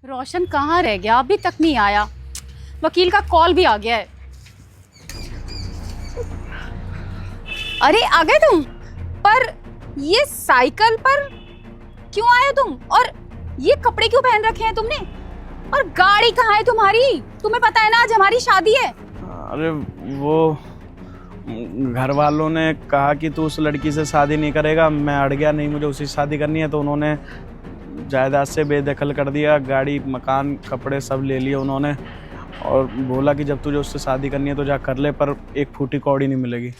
रोशन कहाँ रह गया? अभी तक नहीं आया। वकील का कॉल भी आ गया है। अरे आ गए तुम? पर ये साइकिल पर क्यों आए हो तुम? और ये कपड़े क्यों पहन रखे हैं तुमने? और गाड़ी कहाँ है तुम्हारी? तुम्हें पता है ना आज हमारी शादी है। अरे वो घर वालों ने कहा कि तू उस लड़की से शादी नहीं करेगा। मैं अड़ गया, नहीं मुझे उसी से शादी करनी है। तो उन्होंने जायदाद से बेदखल कर दिया, गाड़ी मकान कपड़े सब ले लिए उन्होंने, और बोला कि जब तुझे उससे शादी करनी है तो जा कर ले, पर एक फूटी कौड़ी नहीं मिलेगी।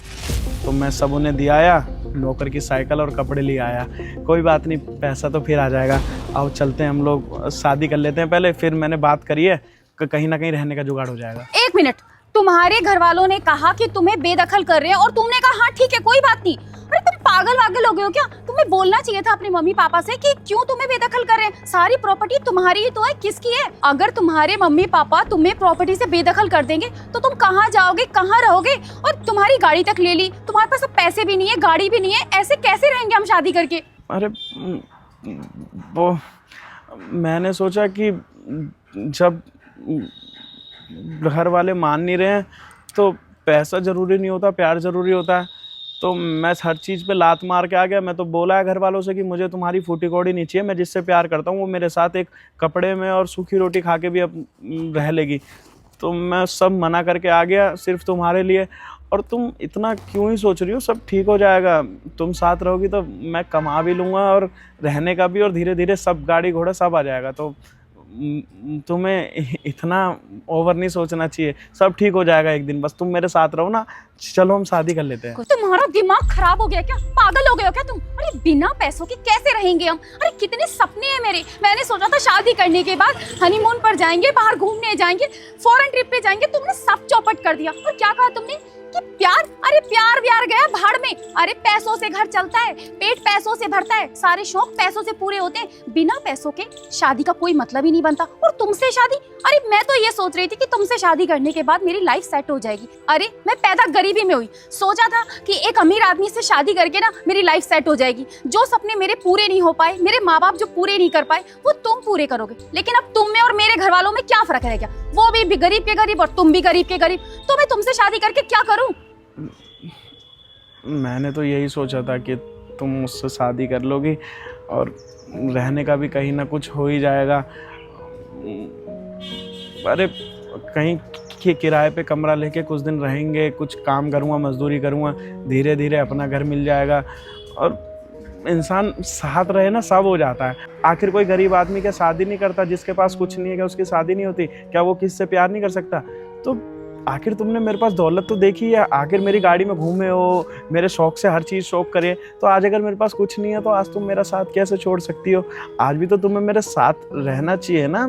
तो मैं सब उन्हें दिया आया, नौकर की साइकिल और कपड़े ले आया। कोई बात नहीं, पैसा तो फिर आ जाएगा। आओ चलते हैं, हम लोग शादी कर लेते हैं पहले, फिर मैंने बात करी है कि कहीं ना कहीं रहने का जुगाड़ हो जाएगा। एक मिनट, तुम्हारे घर वालों ने कहा कि तुम्हें बेदखल कर रहे हैं और तुमने कहा हाँ ठीक है कोई बात नहीं। अरे तुम पागल वागल हो गए हो क्या? तुम्हें बोलना चाहिए था अपने मम्मी पापा से कि क्यों तुम्हें बेदखल कर रहे हैं। सारी प्रॉपर्टी तुम्हारी ही तो है, किसकी है? अगर तुम्हारे मम्मी पापा तुम्हें प्रॉपर्टी से बेदखल कर देंगे तो तुम कहाँ जाओगे, कहाँ रहोगे? और तुम्हारी गाड़ी तक ले ली, तुम्हारे पास अब पैसे भी नहीं है, गाड़ी भी नहीं है, ऐसे कैसे रहेंगे हम शादी करके? अरे वो मैंने सोचा कि जब घर वाले मान नहीं रहे हैं तो पैसा ज़रूरी नहीं होता, प्यार ज़रूरी होता है। तो मैं हर चीज़ पे लात मार के आ गया। मैं तो बोला है घर वालों से कि मुझे तुम्हारी फूटी कौड़ी नहीं चाहिए। मैं जिससे प्यार करता हूँ वो मेरे साथ एक कपड़े में और सूखी रोटी खा के भी अब रह लेगी। तो मैं सब मना करके आ गया सिर्फ तुम्हारे लिए। और तुम इतना क्यों ही सोच रही हो? सब ठीक हो जाएगा। तुम साथ रहोगी तो मैं कमा भी लूँगा और रहने का भी, और धीरे धीरे सब गाड़ी घोड़ा सब आ जाएगा। तो तुम्हें इतना ओवर नहीं सोचना चाहिए, सब ठीक हो जाएगा एक दिन। बस तुम मेरे साथ रहो ना। चलो हम शादी कर लेते हैं। तुम्हारा दिमाग खराब हो गया क्या? पागल हो गए हो क्या तुम? अरे बिना पैसों के कैसे रहेंगे हम? अरे कितने सपने हैं मेरे। मैंने सोचा था शादी करने के बाद हनीमून पर जाएंगे, बाहर घूमने जाएंगे, फॉरेन ट्रिप पे जाएंगे। तुमने सब चौपट कर दिया। और क्या कहा तुमने कि प्यार? अरे प्यार व्यार गया भाड़ में। अरे पैसों से घर चलता है, पेट पैसों से भरता है, सारे शौक पैसों से पूरे होते हैं। बिना पैसों के शादी का कोई मतलब ही नहीं बनता। और तुमसे शादी? अरे मैं तो ये सोच रही थी कि तुमसे शादी करने के बाद मेरी लाइफ सेट हो जाएगी। अरे मैं पैदा गरीबी में हुई, सोचा था कि एक अमीर आदमी से शादी करके ना मेरी लाइफ सेट हो जाएगी। जो सपने मेरे पूरे नहीं हो पाए, मेरे माँ बाप जो पूरे नहीं कर पाए, वो तुम पूरे करोगे। लेकिन अब तुम में और मेरे घर वालों में क्या फर्क रह गया? वो भी गरीब के गरीब और तुम भी गरीब के गरीब। तो मैं तुमसे शादी करके क्या करूं? मैंने तो यही सोचा था कि तुम मुझसे शादी कर लोगी और रहने का भी कहीं ना कुछ हो ही जाएगा। अरे कहीं किराए पे कमरा लेके कुछ दिन रहेंगे, कुछ काम करूँगा, मजदूरी करूँगा, धीरे धीरे अपना घर मिल जाएगा। और इंसान साथ रहे ना, सब हो जाता है। आखिर कोई गरीब आदमी क्या शादी नहीं करता? जिसके पास कुछ नहीं है क्या उसकी शादी नहीं होती? क्या वो किससे प्यार नहीं कर सकता? तो आखिर तुमने मेरे पास दौलत तो देखी है, आखिर मेरी गाड़ी में घूमे हो, मेरे शौक से हर चीज़ शौक करे। तो आज अगर मेरे पास कुछ नहीं है तो आज तुम मेरा साथ कैसे छोड़ सकती हो? आज भी तो तुम्हें मेरे साथ रहना चाहिए ना।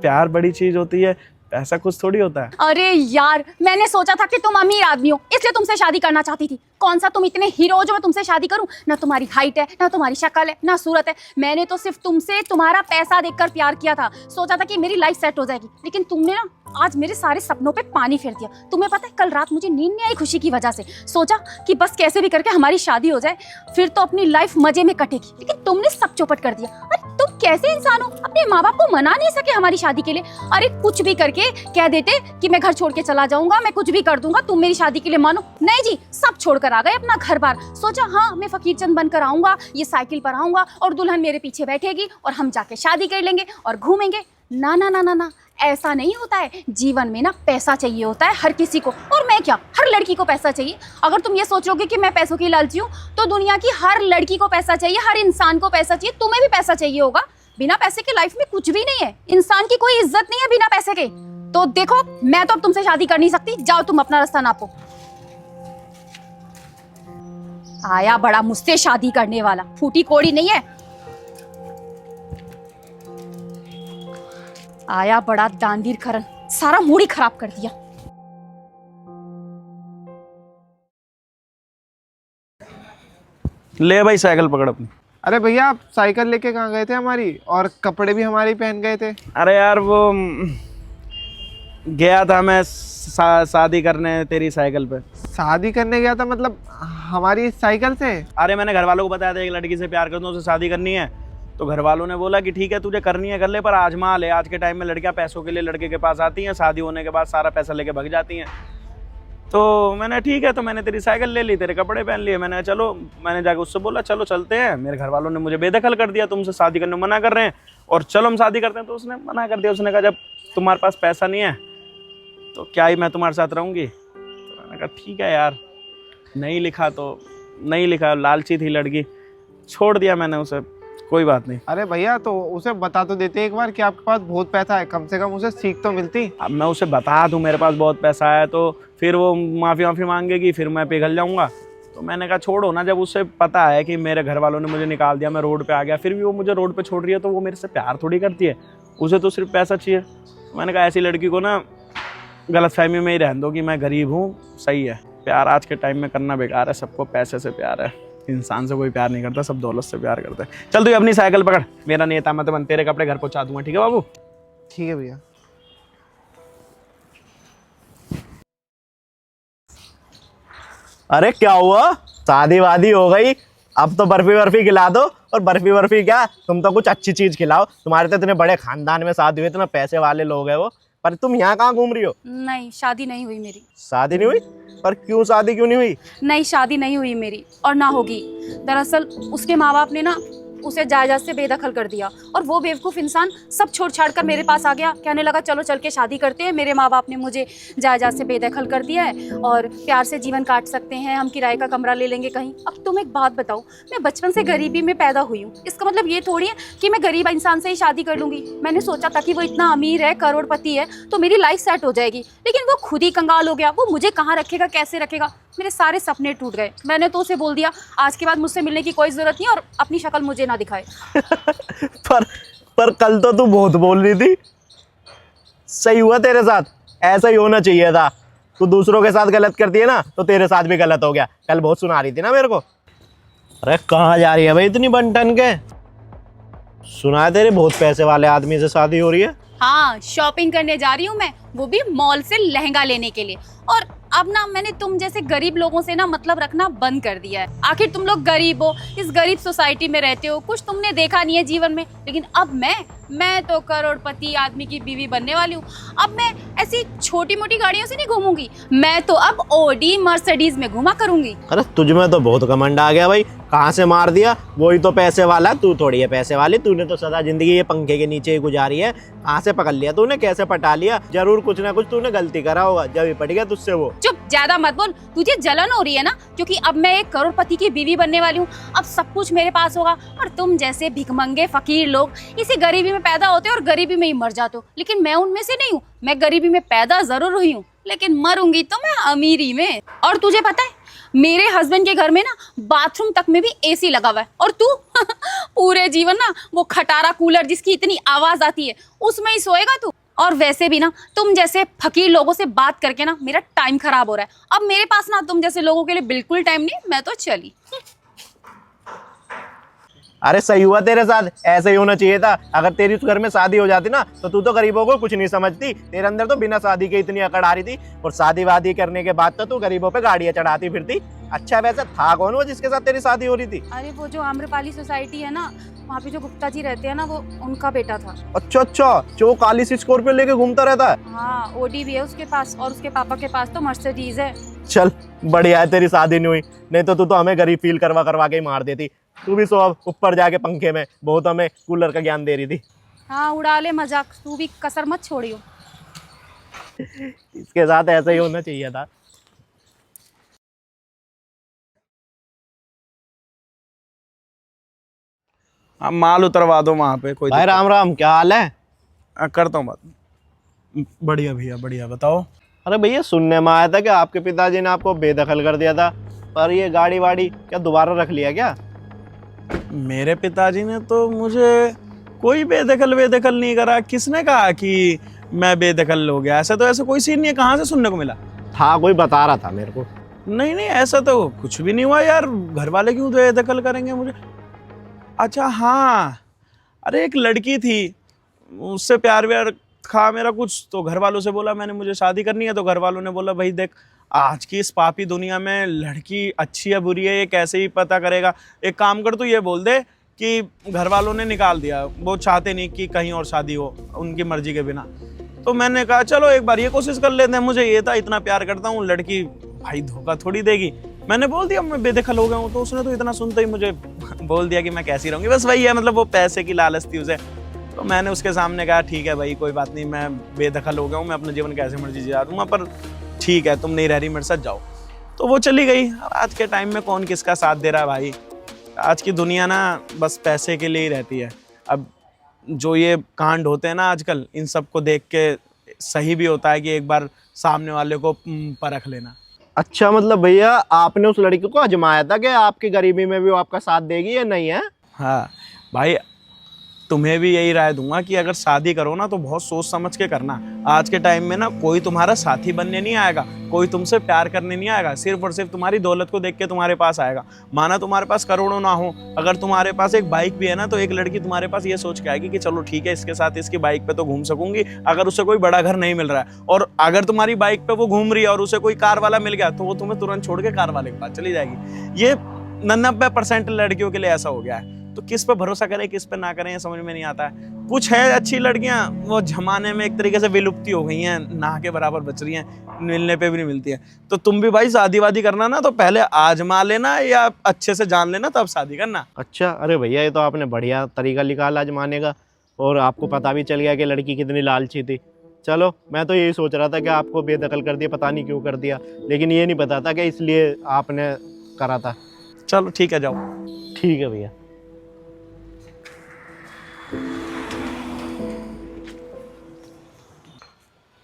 प्यार बड़ी चीज़ होती है, ऐसा कुछ थोड़ी होता है। अरे यार, मैंने सोचा था कि तुम अमीर आदमी हो इसलिए तुमसे शादी करना चाहती थी। कौन सा तुम इतने हीरो हो जो मैं तुमसे शादी करूं? ना तुम्हारी हाइट है, ना तुम्हारी शक्ल है, ना सूरत है। मैंने तो सिर्फ तुमसे तुम्हारा पैसा देखकर प्यार किया था। सोचा था कि मेरी लाइफ सेट हो जाएगी। लेकिन तुमने ना आज मेरे सारे सपनों पे पानी फेर दिया। तुम्हें पता है कल रात मुझे नींद नहीं आई खुशी की वजह से। सोचा कि बस कैसे भी करके हमारी शादी हो जाए, फिर तो अपनी लाइफ मजे में कटेगी। लेकिन तुमने सब चौपट कर दिया। अरे तुम कैसे इंसान हो? अपने माँ बाप को मना नहीं सके हमारी शादी के लिए? अरे कुछ भी करके कह देते कि मैं घर छोड़ के चला जाऊंगा, मैं कुछ भी कर दूंगा, तुम मेरी शादी के लिए मानो। नहीं जी, सब छोड़कर आ गए अपना घर बार। सोचा हाँ मैं फकीर चंद बनकर आऊंगा, ये साइकिल पर आऊंगा और दुल्हन मेरे पीछे बैठेगी और हम जाके शादी कर लेंगे और घूमेंगे। ना ना ना ना ना, ऐसा नहीं होता है। जीवन में ना पैसा चाहिए होता है हर किसी को। और मैं क्या, हर लड़की को पैसा चाहिए। अगर तुम ये सोचोगे कि मैं पैसों की लालची हूँ तो दुनिया की हर लड़की को पैसा चाहिए, हर इंसान को पैसा चाहिए। तुम्हें भी पैसा चाहिए होगा। बिना पैसे के लाइफ में कुछ भी नहीं है। इंसान की कोई इज्जत नहीं है बिना पैसे के। तो देखो, मैं तो अब तुमसे शादी कर नहीं सकती। जाओ तुम अपना रास्ता नापो। आया बड़ा मुझसे शादी करने वाला, फूटी कोड़ी नहीं है। आया बड़ा दानवीर खरन, सारा मूड ही खराब कर दिया। ले भाई साइकिल पकड़ अपनी। अरे भैया, आप साइकिल लेके कहाँ गए थे हमारी? और कपड़े भी हमारे ही पहन गए थे। अरे यार वो गया था मैं शादी करने तेरी साइकिल पे। शादी करने गया था मतलब हमारी साइकिल से? अरे मैंने घर वालों को बताया था एक लड़की से प्यार करता हूँ, उससे शादी करनी है। तो घर वालों ने बोला कि ठीक है तुझे करनी है कर ले, पर आजमा ले। आज के टाइम में लड़कियां पैसों के लिए लड़के के पास आती हैं, शादी होने के बाद सारा पैसा लेके भाग जाती हैं। तो मैंने ठीक है, तो मैंने तेरी साइकिल ले ली, तेरे कपड़े पहन लिए। मैंने चलो, मैंने जाके उससे बोला चलो चलते हैं। मेरे घर वालों ने मुझे बेदखल कर दिया, तुमसे शादी करने मना कर रहे हैं और चलो हम शादी करते हैं। तो उसने मना कर दिया। उसने कहा जब तुम्हारे पास पैसा नहीं है तो क्या ही मैं तुम्हारे साथ रहूँगी। तो मैंने कहा ठीक है यार, नहीं लिखा तो नहीं लिखा। लालची थी लड़की, छोड़ दिया मैंने उसे, कोई बात नहीं। अरे भैया तो उसे बता तो देते एक बार कि आपके पास बहुत पैसा है, कम से कम उसे सीख तो मिलती। अब मैं उसे बता दूं मेरे पास बहुत पैसा है तो फिर वो माफ़ी मांगेगी, फिर मैं पिघल जाऊंगा। तो मैंने कहा छोड़ो ना, जब उसे पता है कि मेरे घर वालों ने मुझे निकाल दिया, मैं रोड पे आ गया, फिर भी वो मुझे रोड पे छोड़ रही है, तो वो मेरे से प्यार थोड़ी करती है, उसे तो सिर्फ पैसा चाहिए। मैंने कहा ऐसी लड़की को ना गलतफहमी में ही रहने दो कि मैं गरीब हूँ। सही है, प्यार आज के टाइम में करना बेकार है, सबको पैसे से प्यार है, इंसान से कोई प्यार नहीं करता, सब दौलत से प्यार करते हैं। चल तू अपनी साइकिल पकड़, मेरा नेता मत बन, तेरे कपड़े घर पहुंचा दूंगा, ठीक है बाबू। ठीक है भैया। अरे क्या हुआ, शादी वादी हो गई, अब तो बर्फी वर्फी खिला दो। और बर्फी वर्फी क्या, तुम तो कुछ अच्छी चीज खिलाओ। तुम्हारे तो इतने बड़े खानदान में शादी हुई, इतने पैसे वाले लोग हैं वो, पर तुम यहाँ कहाँ घूम रही हो? नहीं, शादी नहीं हुई मेरी। शादी नहीं हुई? पर क्यों शादी क्यों नहीं हुई? नहीं, शादी नहीं हुई मेरी और ना होगी। दरअसल उसके माँ बाप ने ना उसे जायदाद से बेदखल कर दिया और वो बेवकूफ़ इंसान सब छोड़ छाड़ कर मेरे पास आ गया, कहने लगा चलो चल के शादी करते हैं। मेरे माँ बाप ने मुझे जायदाद से बेदखल कर दिया है और प्यार से जीवन काट सकते हैं, हम किराए का कमरा ले लेंगे कहीं। अब तुम एक बात बताओ, मैं बचपन से गरीबी में पैदा हुई हूँ, इसका मतलब ये थोड़ी है कि मैं गरीब इंसान से ही शादी कर लूँगी। मैंने सोचा था कि वो इतना अमीर है, करोड़पति है, तो मेरी लाइफ सेट हो जाएगी, लेकिन वो खुद ही कंगाल हो गया। वो मुझे कहाँ रखेगा, कैसे रखेगा, मेरे सारे सपने टूट गए। मैंने तो उसे बोल दिया आज के बाद मुझसे मिलने की कोई ज़रूरत नहीं और अपनी शक्ल मुझे ना दिखाए। पर कल तो तू बहुत बोल रही थी। सही हुआ तेरे साथ, ऐसा ही होना चाहिए था। तू दूसरों के साथ गलत करती है ना, तो तेरे साथ भी गलत हो गया। कल बहुत सुना रही थी ना मेरे को। अरे कहाँ जा रही है भाई इतनी बन-ठन के? सुना है तेरे बहुत पैसे वाले आदमी से शादी हो रही है। हाँ, शॉपिंग करने जा रही हूँ मैं, वो भी मॉल से लहंगा लेने के लिए। और अब ना मैंने तुम जैसे गरीब लोगों से ना मतलब रखना बंद कर दिया है। आखिर तुम लोग गरीब हो, इस गरीब सोसाइटी में रहते हो, कुछ तुमने देखा नहीं है जीवन में, लेकिन अब मैं तो करोड़पति आदमी की बीवी बनने वाली हूँ। अब मैं ऐसी छोटी मोटी गाड़ियों से नहीं घूमूंगी, मैं तो अब ओडी मर्सिडीज में घुमा करूंगी। अरे तुझ में तो बहुत घमंड आ गया भाई, कहाँ से मार दिया? वही तो पैसे वाला, तू थोड़ी है पैसे वाली। तूने तो सदा जिंदगी ये पंखे के नीचे ही गुजारी है। कहाँ से पकड़ लिया तूने, कैसे पटा लिया? जरूर कुछ ना कुछ तूने गलती करा होगा, जब ही पट गया तुझसे वो। चुप, ज्यादा मत बोल। तुझे जलन हो रही है ना, क्योंकि अब मैं एक करोड़पति की बीवी बनने वाली हूँ, अब सब कुछ मेरे पास होगा। और तुम जैसे भिखमंगे फकीर लोग इसी गरीबी में पैदा होते और गरीबी में ही मर जाते हो, लेकिन मैं उनमें से नहीं हूँ। मैं गरीबी में पैदा जरूर हुई हूँ, लेकिन मरूंगी तो मैं अमीरी में। और तुझे पता है मेरे हस्बैंड के घर में ना बाथरूम तक में भी एसी लगा हुआ है, और तू पूरे जीवन ना वो खटारा कूलर जिसकी इतनी आवाज आती है उसमें ही सोएगा तू। और वैसे भी ना तुम जैसे फकीर लोगों से बात करके ना मेरा टाइम खराब हो रहा है। अब मेरे पास ना तुम जैसे लोगों के लिए बिल्कुल टाइम नहीं, मैं तो चली। अरे सही हुआ तेरे साथ, ऐसे ही होना चाहिए था। अगर तेरी उस घर में शादी हो जाती ना, तो तू तो गरीबों को कुछ नहीं समझती। तेरे अंदर तो बिना शादी के इतनी अकड़ आ रही थी, और शादी वादी करने के बाद तो तू गरीबों पे गाड़ियां चढ़ाती फिरती। अच्छा वैसे था कौन वो जिसके साथ तेरी शादी हो रही थी? अरे वो जो आम्रपाली सोसाइटी है ना, वहाँ पे जो गुप्ता जी रहते हैं ना, वो उनका बेटा था। अच्छा, जो काली सी स्कॉर्पियो लेके घूमता रहता है। हाँ, ओडी भी है उसके पास, और उसके पापा के पास तो मर्सिडीज है। चल बढ़िया है तेरी शादी नहीं हुई, नहीं तो तू तो हमें गरीब फील करवा करवा के ही मार देती। तू भी सो अब ऊपर जाके पंखे में, बहुत हमें कूलर का ज्ञान दे रही थी। हाँ, उड़ा ले मजाक, तू भी कसर मत छोड़ियो। इसके साथ ऐसा ही होना चाहिए था। आप माल उतरवा दो वहाँ पे, कोई भाई राम राम, क्या हाल है? करता हूँ बात। बढ़िया भैया, बढ़िया, बताओ। अरे भैया सुनने में आया था कि आपके पिताजी ने आपको बेदखल कर दिया था, पर ये गाड़ी वाड़ी क्या दोबारा रख लिया क्या? मेरे पिताजी ने तो मुझे कोई बेदखल नहीं करा। किसने कहा कि मैं बेदखल हो गया? ऐसा तो ऐसा कोई सीन नहीं है, कहाँ से सुनने को मिला? था कोई बता रहा था मेरे को। नहीं नहीं, ऐसा तो कुछ भी नहीं हुआ यार, घर वाले क्यों बेदखल करेंगे मुझे? अच्छा हाँ, अरे एक लड़की थी, उससे प्यार व्यार था मेरा कुछ, तो घर वालों से बोला मैंने मुझे शादी करनी है, तो घर वालों ने बोला भाई देख आज की इस पापी दुनिया में लड़की अच्छी है बुरी है ये कैसे ही पता करेगा, एक काम कर तू ये बोल दे कि घर वालों ने निकाल दिया, वो चाहते नहीं कि कहीं और शादी हो उनकी मर्जी के बिना। तो मैंने कहा चलो एक बार ये कोशिश कर लेते हैं। मुझे ये था इतना प्यार करता हूँ, लड़की भाई धोखा थोड़ी देगी। मैंने बोल दिया मैं बेदखल हो गया हूँ, तो उसने तो इतना सुनते ही मुझे बोल दिया कि मैं कैसी रहूँगी। बस वही है, मतलब वो पैसे की लालच थी उसे। तो मैंने उसके सामने कहा ठीक है भाई कोई बात नहीं, मैं बेदखल हो गया हूँ, मैं अपना जीवन कैसे मर्जी जिया दूंगा, पर ठीक है तुम नहीं रह रही मेरे साथ, जाओ। तो वो चली गई। आज के टाइम में कौन किसका साथ दे रहा है भाई, आज की दुनिया ना बस पैसे के लिए ही रहती है। अब जो ये कांड होते हैं ना आजकल, इन सब को देख के सही भी होता है कि एक बार सामने वाले को परख लेना। अच्छा मतलब भैया आपने उस लड़की को आजमाया था कि आपकी गरीबी में भी वो आपका साथ देगी या नहीं है? हाँ भाई, तुम्हें भी यही राय दूंगा कि अगर शादी करो ना तो बहुत सोच समझ के करना। आज के टाइम में ना कोई तुम्हारा साथी बनने नहीं आएगा, कोई तुमसे प्यार करने नहीं आएगा, सिर्फ और सिर्फ तुम्हारी दौलत को देख के तुम्हारे पास आएगा। माना तुम्हारे पास करोड़ों ना हो, अगर तुम्हारे पास एक बाइक भी है ना, तो एक लड़की तुम्हारे पास ये सोच के आएगी कि चलो ठीक है इसके साथ इसकी बाइक पे तो घूम सकूंगी, अगर उसे कोई बड़ा घर नहीं मिल रहा है। और अगर तुम्हारी बाइक पे वो घूम रही है और उसे कोई कार वाला मिल गया, तो वो तुम्हें तुरंत छोड़ के कार वाले के पास चली जाएगी। ये 99% लड़कियों के लिए ऐसा हो गया है। तो किस पे भरोसा करें किस पे ना करें ये समझ में नहीं आता है। कुछ है अच्छी लड़कियां, वो जमाने में एक तरीके से विलुप्ति हो गई हैं, ना के बराबर बच रही हैं, मिलने पे भी नहीं मिलती हैं। तो तुम भी भाई शादी वादी करना ना तो पहले आजमा लेना या अच्छे से जान लेना तब शादी करना। अच्छा, अरे भैया ये तो आपने बढ़िया तरीका निकाला आजमाने का, और आपको पता भी चल गया कि लड़की कितनी लालची थी। चलो मैं तो यही सोच रहा था कि आपको बेदखल कर दिया, पता नहीं क्यों कर दिया, लेकिन ये नहीं पता था कि इसलिए आपने करा था। चलो ठीक है, जाओ। ठीक है भैया।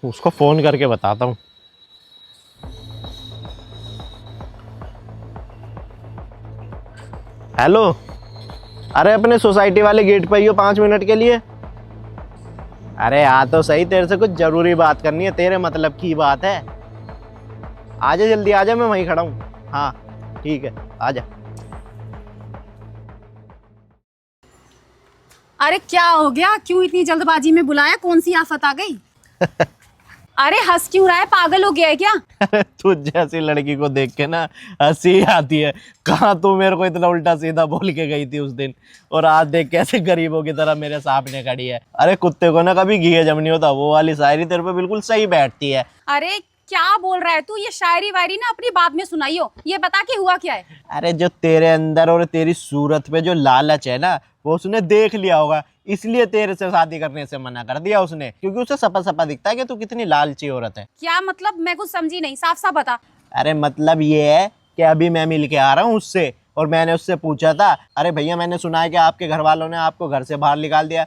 उसको फोन करके बताता हूँ। हेलो, अरे अपने सोसाइटी वाले गेट पर ही हो 5 मिनट के लिए? अरे आ तो सही, तेरे से कुछ जरूरी बात करनी है, तेरे मतलब की बात है। आजा जल्दी आजा, मैं वहीं खड़ा हूँ। हाँ ठीक है, आजा। अरे क्या हो गया, क्यों इतनी जल्दबाजी में बुलाया, कौन सी आफत आ गई? अरे हंस क्यों रहा है, पागल हो गया है क्या? तुझ जैसी लड़की को देख के ना हंसी आती है। कहाँ तू मेरे को इतना उल्टा सीधा बोल के गई थी उस दिन, और आज देख कैसे गरीबों की तरह मेरे सामने खड़ी है। अरे कुत्ते को ना कभी घी जम नहीं होता, वो वाली शायरी तेरे पे बिल्कुल सही बैठती है। अरे क्या बोल रहा है तू, ये शायरी वायरी ना अपनी बाद में सुनाइयो, ये बता कि हुआ क्या है। अरे जो तेरे अंदर और तेरी सूरत पे जो लालच है ना, वो उसने देख लिया होगा, इसलिए तेरे से शादी करने से मना कर दिया उसने, क्योंकि उसे सपा सपा दिखता है कि तू कितनी लालची औरत है। क्या मतलब, मैं कुछ समझी नहीं, साफ साफ बता। अरे मतलब ये है कि अभी मैं मिल के आ रहा हूँ उससे, और मैंने उससे पूछा था, अरे भैया मैंने सुना है कि आपके घर वालों ने आपको घर से बाहर निकाल दिया।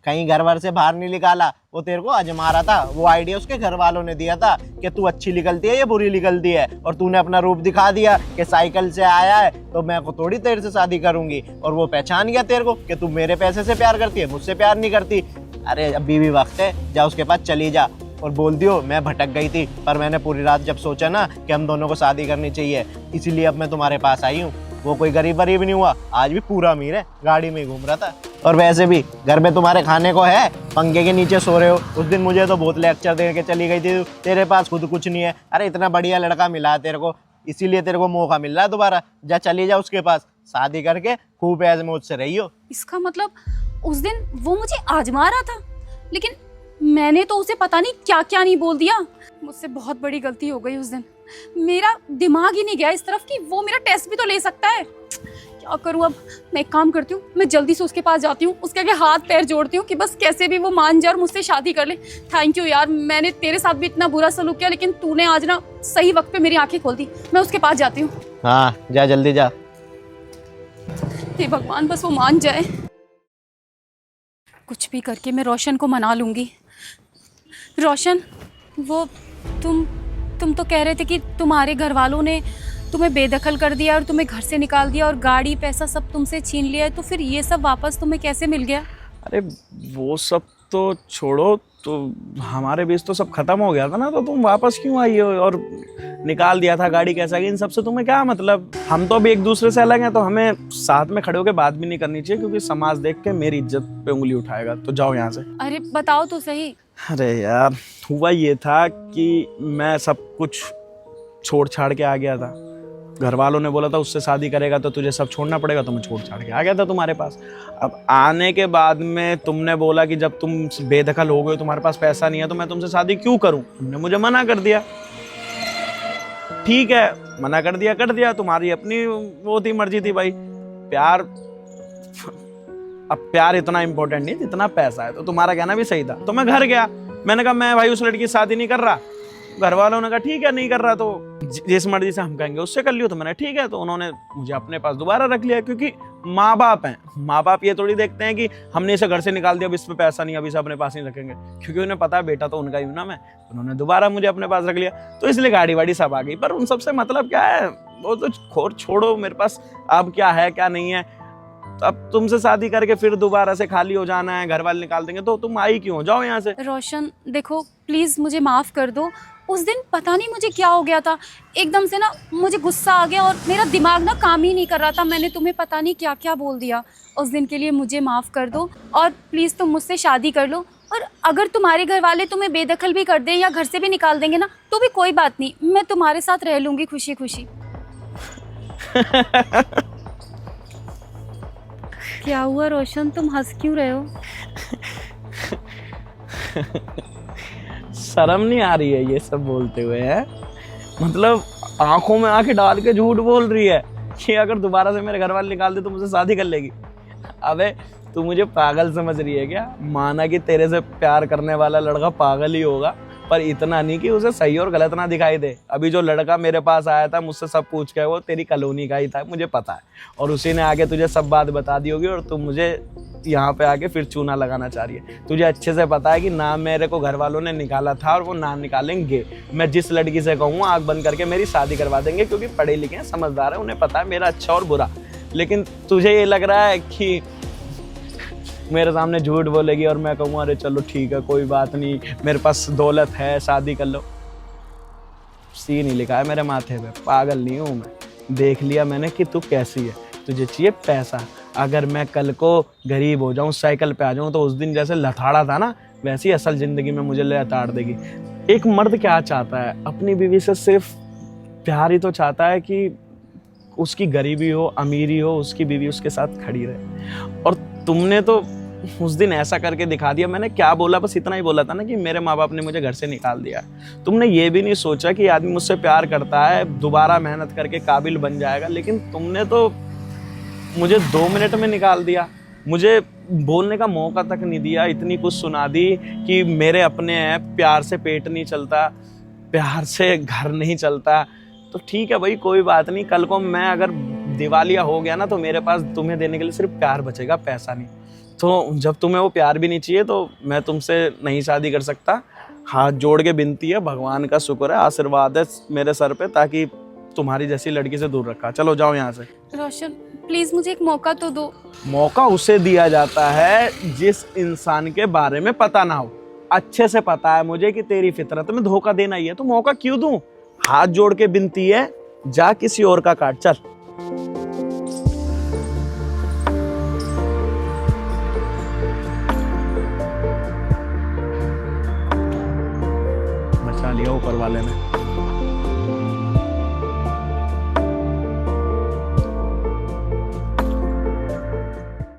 कहीं घर वर से बाहर नहीं निकाला, वो तेरे को आजमा रहा था। वो आइडिया उसके घर वालों ने दिया था कि तू अच्छी निकलती है या बुरी निकलती है, और तूने अपना रूप दिखा दिया कि साइकिल से आया है तो मैं को थोड़ी देर से शादी करूंगी, और वो पहचान गया तेरे को कि तू मेरे पैसे से प्यार करती है, मुझसे प्यार नहीं करती। अरे अभी भी वक्त है, जा उसके पास चली जा और बोल दियो मैं भटक गई थी, पर मैंने पूरी रात जब सोचा ना कि हम दोनों को शादी करनी चाहिए, इसीलिए अब मैं तुम्हारे पास आई हूँ। वो कोई गरीब वरीब नहीं हुआ, आज भी पूरा अमीर है, गाड़ी में घूम रहा था। और वैसे भी घर में तुम्हारे खाने को है, पंखे के नीचे सो रहे हो। उस दिन मुझे तो बहुत लेक्चर दे के चली गई थी, तेरे पास खुद कुछ नहीं है। अरे इतना बढ़िया लड़का मिला है तेरे को, इसीलिए तेरे को मौका मिल रहा है दोबारा। जा चली जा उसके पास, शादी करके खूब ऐसे मौज से रही हो। इसका मतलब उस दिन वो मुझे आजमा रहा था, लेकिन मैंने तो उसे पता नहीं क्या क्या नहीं बोल दिया। मुझसे बहुत बड़ी गलती हो गई उस दिन, मेरा दिमाग ही नहीं गया इस तरफ कि वो मेरा टेस्ट भी तो ले सकता है। क्या करूँ अब, मैं एक काम करती हूँ, मैं जल्दी से उसके पास जाती हूँ, उसके आगे हाथ पैर जोड़ती हूँ कि बस कैसे भी वो मान जाए और मुझसे शादी कर ले। थैंक यू यार, मैंने तेरे साथ भी इतना बुरा सलूक किया, लेकिन तूने आज ना सही वक्त पे मेरी आंखें खोल दी। मैं उसके पास जाती हूँ। हाँ जा जल्दी जा। हे भगवान, बस वो मान जाए। कुछ भी करके मैं रोशन को मना लूंगी। रोशन, वो तुम तो कह रहे थे कि तुम्हारे घर वालों ने तुम्हें बेदखल कर दिया और तुम्हें घर से निकाल दिया और गाड़ी पैसा सब तुमसे छीन लिया है, तो फिर ये सब वापस तुम्हें कैसे मिल गया? अरे वो सब तो छोड़ो, तो हमारे बीच तो सब खत्म हो गया था ना, तो तुम वापस क्यों आई हो? और निकाल दिया था गाड़ी कैसा, इन सब से तुम्हें क्या मतलब? हम तो अभी एक दूसरे से अलग हैं, तो हमें साथ में खड़े होकर बात भी नहीं करनी चाहिए, क्योंकि समाज देख के मेरी इज्जत पे उंगली उठाएगा। तो जाओ यहाँ से। अरे बताओ तो सही। अरे यार, हुआ ये था कि मैं सब कुछ छोड़ छाड़ के आ गया था, घर वालों ने बोला था उससे शादी करेगा तो तुझे सब छोड़ना पड़ेगा, तो मैं छोड़ छाड़ के आ गया था तुम्हारे पास। अब आने के बाद में तुमने बोला कि जब तुम बेदखल हो गए, तुम्हारे पास पैसा नहीं है, तो मैं तुमसे शादी क्यों करूं? तुमने मुझे मना कर दिया। ठीक है, मना कर दिया, कर दिया, तुम्हारी अपनी वो थी, मर्जी थी भाई। प्यार, अब प्यार इतना इंपॉर्टेंट नहीं जितना पैसा है, तो तुम्हारा कहना भी सही था। तो मैं घर गया, मैंने कहा मैं भाई उस लड़की से शादी नहीं कर रहा। घर वालों ने कहा ठीक है नहीं कर रहा, तो जिस मर्जी से हम कहेंगे उससे कर लियो। तो मैंने ठीक है, तो उन्होंने मुझे अपने पास दोबारा रख लिया, क्योंकि माँ बाप हैं। माँ बाप ये थोड़ी देखते हैं कि हमने इसे घर से निकाल दिया, अब इस पे पैसा नहीं, अभी इसे अपने पास नहीं रखेंगे, क्योंकि उन्हें पता है बेटा तो उनका ही हूं ना मैं। उन्होंने दोबारा मुझे अपने पास रख लिया, तो इसलिए गाड़ी वाड़ी सब आ गई। पर उन सबसे मतलब क्या है, वो तो छोड़ो, मेरे पास अब क्या है क्या नहीं है। तो अब तुमसे शादी करके फिर दोबारा से खाली हो जाना है, घर वाले निकाल देंगे, तो तुम आई क्यों? जाओ यहाँ से। रोशन देखो, प्लीज़ मुझे माफ़ कर दो। उस दिन पता नहीं मुझे क्या हो गया था, एकदम से ना मुझे गुस्सा आ गया और मेरा दिमाग ना काम ही नहीं कर रहा था। मैंने तुम्हें पता नहीं क्या क्या बोल दिया। उस दिन के लिए मुझे माफ़ कर दो और प्लीज़ तुम मुझसे शादी कर लो। और अगर तुम्हारे घर वाले तुम्हें बेदखल भी कर दें या घर से भी निकाल देंगे ना, तो भी कोई बात नहीं, मैं तुम्हारे साथ रह लूँगी खुशी खुशी। क्या हुआ रोशन, तुम हंस क्यों रहे हो? शर्म नहीं आ रही है ये सब बोलते हुए? है मतलब आंखों में आंखें डाल के झूठ बोल रही है कि अगर दोबारा से मेरे घर वाले निकाल दे तो मुझसे शादी कर लेगी। अबे तू मुझे पागल समझ रही है क्या? माना कि तेरे से प्यार करने वाला लड़का पागल ही होगा, पर इतना नहीं कि उसे सही और गलत ना दिखाई दे। अभी जो लड़का मेरे पास आया था मुझसे सब पूछ के, वो तेरी कॉलोनी का ही था, मुझे पता है, और उसी ने आके तुझे सब बात बता दी होगी, और तुम मुझे यहाँ पे आके फिर चूना लगाना चाह रही है। तुझे अच्छे से पता है कि ना मेरे को घर वालों ने निकाला था और वो ना निकालेंगे। मैं जिस लड़की से कहूँगा आँख बंद करके मेरी शादी करवा देंगे, क्योंकि पढ़े लिखे हैं, समझदार है, उन्हें पता है मेरा अच्छा और बुरा। लेकिन तुझे ये लग रहा है कि मेरे सामने झूठ बोलेगी और मैं कहूँगा अरे चलो ठीक है कोई बात नहीं, मेरे पास दौलत है, शादी कर लो। सी नहीं लिखा है मेरे माथे पे, पागल नहीं हूँ मैं। देख लिया मैंने कि तू कैसी है, तुझे चाहिए पैसा। अगर मैं कल को गरीब हो जाऊँ, साइकिल पे आ जाऊँ, तो उस दिन जैसे लथाड़ा था ना, वैसी असल ज़िंदगी में मुझे लताड़ देगी। एक मर्द क्या चाहता है? अपनी बीवी से सिर्फ प्यार ही तो चाहता है कि उसकी गरीबी हो, अमीरी हो, उसकी बीवी उसके साथ खड़ी रहे। और तुमने तो उस दिन ऐसा करके दिखा दिया। मैंने क्या बोला, बस इतना ही बोला था ना कि मेरे माँ बाप ने मुझे घर से निकाल दिया। तुमने ये भी नहीं सोचा कि आदमी मुझसे प्यार करता है, दोबारा मेहनत करके काबिल बन जाएगा। लेकिन तुमने तो मुझे 2 मिनट में निकाल दिया, मुझे बोलने का मौका तक नहीं दिया। इतनी कुछ सुना दी कि मेरे अपने हैं, प्यार से पेट नहीं चलता, प्यार से घर नहीं चलता। तो ठीक है भाई, कोई बात नहीं, कल को मैं अगर दिवालिया हो गया ना, तो मेरे पास तुम्हें देने के लिए सिर्फ प्यार बचेगा, पैसा नहीं। तो जब तुम्हें वो प्यार भी नहीं चाहिए, तो मैं तुमसे नहीं शादी कर सकता। हाथ जोड़ के विनती है, भगवान का शुक्र है, आशीर्वाद है मेरे सर पे, ताकि तुम्हारी जैसी लड़की से दूर रखा। चलो जाओ यहाँ से। रोशन प्लीज़ मुझे एक मौका तो दो। मौका उसे दिया जाता है जिस इंसान के बारे में पता ना हो। अच्छे से पता है मुझे कि तेरी फितरत में धोखा देना ही है, तो मौका क्यों दूं? हाथ जोड़ के विनती है, जा किसी और का काट। चल बचा लिया ऊपर वाले ने।